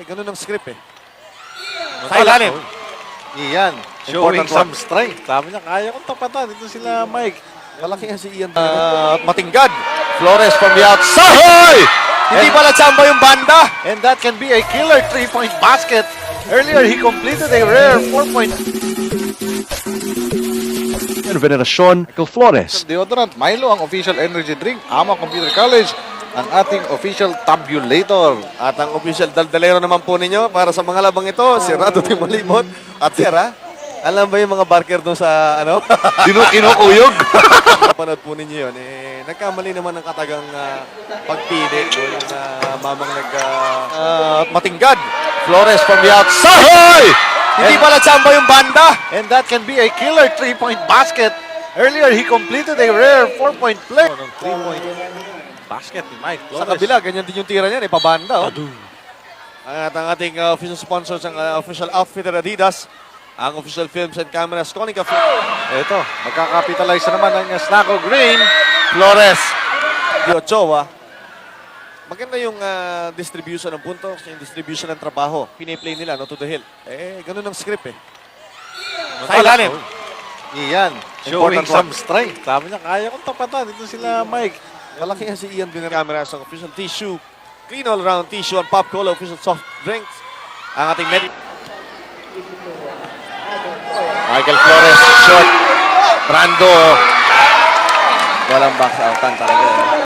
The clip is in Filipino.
Ganun ang script eh. Sa ilalim. Ian, Showing important some one. strength. Sabi niya, kaya kong tapatan. Ito sila Mike. Malaki nga si Ian. Matinggad. Flores from the outside. Hindi pala tsamba yung banda. And that can be a killer 3-point basket. Earlier, he completed a rare 4-point Veneracion Michael Flores. deodorant. Milo ang official energy drink. Ama Computer College ang ating official tabulator. At ang official daldalero naman po ninyo para sa mga labang ito, si Rado Timolibot. At Sira, alam ba yung mga barker doon sa ano? Kinukuyog. Napanood po ninyo yun. Nagkamali naman ng katagang pagpili. Yung mamang matinggad. Flores from the outside. Hindi pala tsamba yung banda. And that can be a killer 3-point basket. Earlier, he completed a rare 4-point play. Ng 3-point basket ni Mike Sa Flores. kabila, ganyan din yung tira niyan. Pabanda. Oh. At ang ating official sponsors, ang official outfitter Adidas, ang official films and cameras, Konica Film. Ito, magkakapitalize naman ang Snaco Green. Flores. Di Ochoa. Maganda yung distribution ng puntos, yung distribution ng trabaho. Piniplay nila no, to the hill. Ganun ang script eh. Sa ilalim. Ian, Showing important some one. strength. Sabi niya, kaya kong tapatan. Ito sila Mike. Malaki nga si Ian din ng cameras ng official tissue. Clean all around tissue and Pop Cola official soft drinks. Ang ating Michael Flores, short. Brando. Walang box outan talaga.